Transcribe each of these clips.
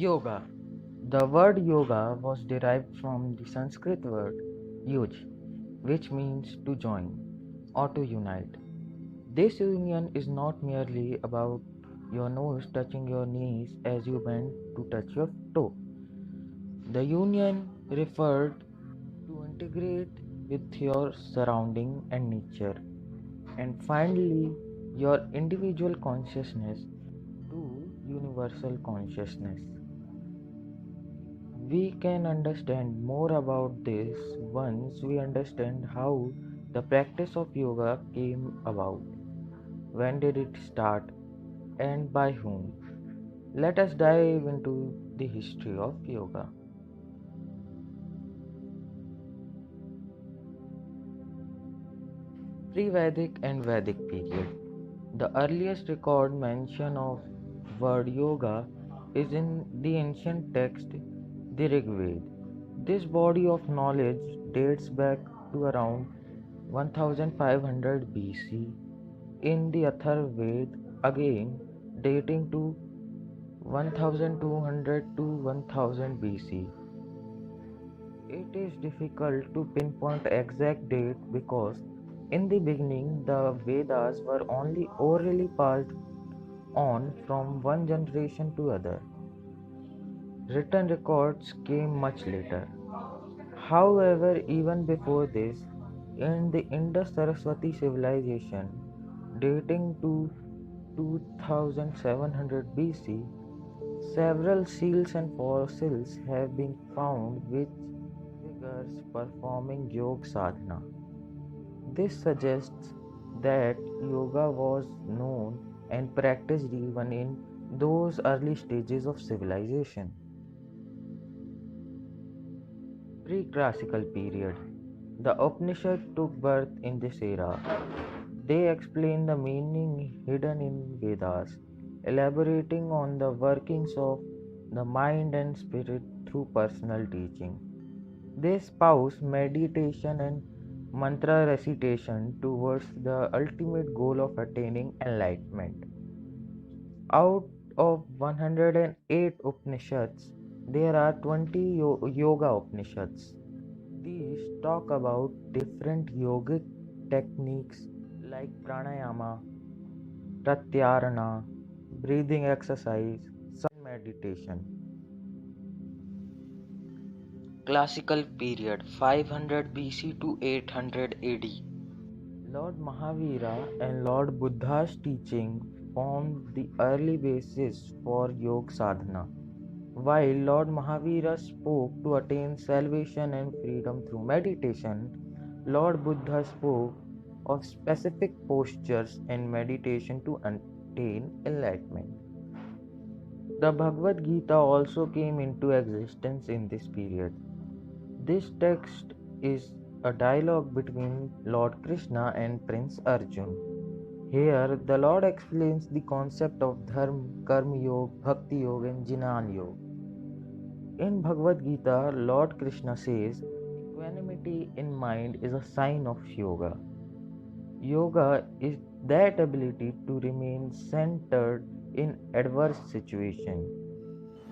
Yoga. The word yoga was derived from the Sanskrit word yuj, which means to join or to unite. This union is not merely about your nose touching your knees as you bend to touch your toe. The union referred to integrate with your surrounding and nature, and finally, your individual consciousness to universal consciousness. We can understand more about this once we understand how the practice of yoga came about. When did it start and by whom? Let us dive into the history of yoga. Pre-Vedic and Vedic period. The earliest record mention of word yoga is in the ancient text the Rig Veda. This body of knowledge dates back to around 1500 BC in the Atharvaveda, again dating to 1200 to 1000 BC. It is difficult to pinpoint exact date because in the beginning the Vedas were only orally passed on from one generation to other. Written records came much later. However, even before this, in the Indus Saraswati civilization dating to 2700 BC, several seals and fossils have been found with figures performing yoga sadhana. This suggests that yoga was known and practiced even in those early stages of civilization. Pre-classical period. The Upanishad took birth in this era. They explain the meaning hidden in Vedas, elaborating on the workings of the mind and spirit through personal teaching. They espouse meditation and mantra recitation towards the ultimate goal of attaining enlightenment. Out of 108 Upanishads, there are 20 Yoga Upanishads. These talk about different yogic techniques like pranayama, pratyarana, breathing exercise, sun meditation. Classical period 500 BC to 800 AD. Lord Mahavira and Lord Buddha's teaching formed the early basis for yoga sadhana. While Lord Mahavira spoke to attain salvation and freedom through meditation, Lord Buddha spoke of specific postures and meditation to attain enlightenment. The Bhagavad Gita also came into existence in this period. This text is a dialogue between Lord Krishna and Prince Arjun. Here, the Lord explains the concept of Dharma, Karma Yoga, Bhakti Yoga, and Jnana Yoga. In Bhagavad Gita, Lord Krishna says, equanimity in mind is a sign of yoga. Yoga is that ability to remain centered in adverse situations.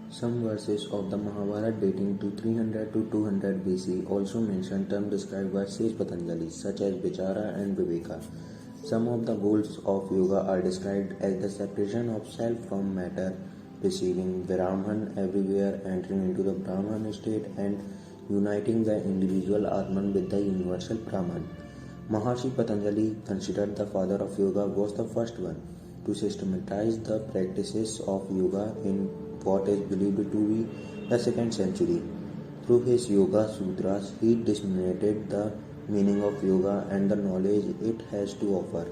Some verses of the Mahabharata dating to 300 to 200 BC also mention terms described by sage Patanjali such as Vichara and Viveka. Some of the goals of yoga are described as the separation of self from matter, receiving Brahman everywhere, entering into the Brahman state, and uniting the individual Atman with the universal Brahman. Maharshi Patanjali, considered the father of yoga, was the first one to systematize the practices of yoga in what is believed to be the 2nd century. Through his Yoga Sutras, he disseminated the meaning of yoga and the knowledge it has to offer.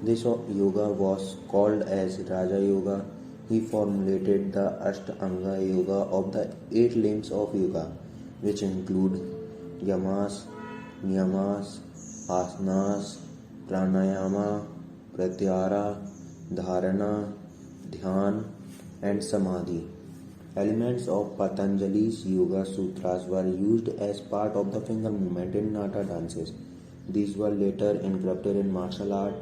This yoga was called as Raja Yoga. He formulated the Ashtanga Yoga of the 8 limbs of yoga, which include yamas, niyamas, asanas, pranayama, pratyahara, dharana, dhyan, and samadhi. Elements of Patanjali's Yoga Sutras were used as part of the finger movement in Nata dances. These were later incorporated in martial art.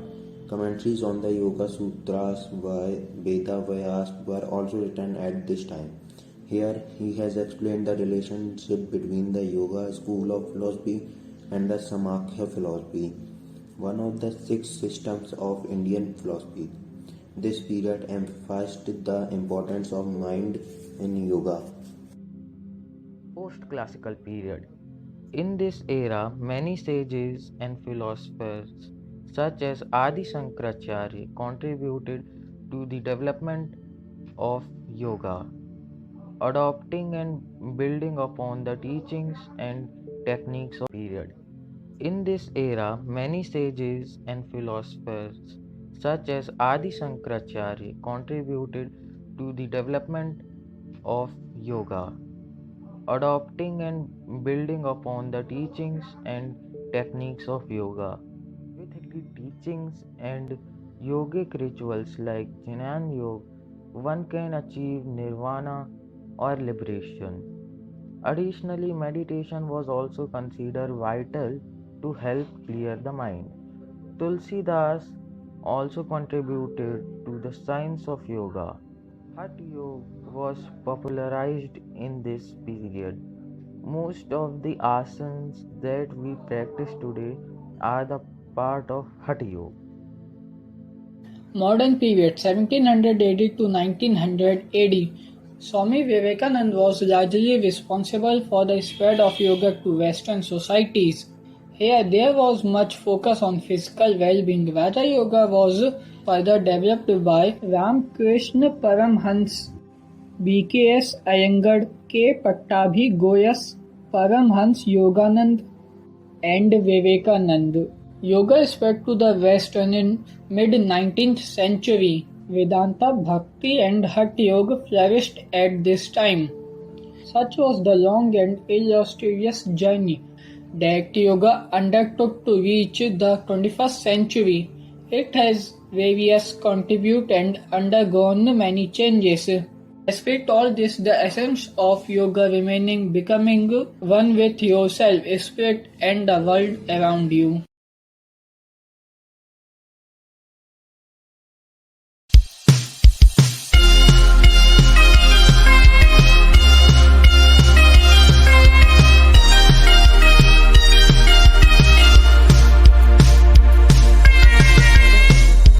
Commentaries on the Yoga Sutras by Veda Vyas were also written at this time. Here he has explained the relationship between the Yoga school of philosophy and the Samakya philosophy, one of the six systems of Indian philosophy. This period emphasized the importance of mind in yoga. Post-classical period. In this era, many sages and philosophers such as Adi Shankaracharya contributed to the development of yoga, adopting and building upon the teachings and techniques of period. In this era, many sages and philosophers such as Adi Shankaracharya contributed to the development of yoga, adopting and building upon the teachings and techniques of yoga. With the teachings and yogic rituals like Jnana Yoga, one can achieve nirvana or liberation. Additionally, meditation was also considered vital to help clear the mind. Tulsidas also contributed to the science of yoga. Hatha Yoga was popularized in this period. Most of the asanas that we practice today are the part of Hatha Yoga. Modern period 1700 AD to 1900 AD. Swami Vivekananda was largely responsible for the spread of yoga to Western societies. Here there was much focus on physical well-being. Raja Yoga was further developed by Ramakrishna Paramhans, B.K.S. Iyengar, K. Pattabhi Goyas, Paramhans Yoganand, and Vivekananda. Yoga spread to the West in mid-19th century. Vedanta, Bhakti and Hatha Yoga flourished at this time. Such was the long and illustrious journey that yoga undertook to reach the 21st century. It has various contributed and undergone many changes. Despite all this, the essence of yoga remaining becoming one with yourself, spirit and the world around you.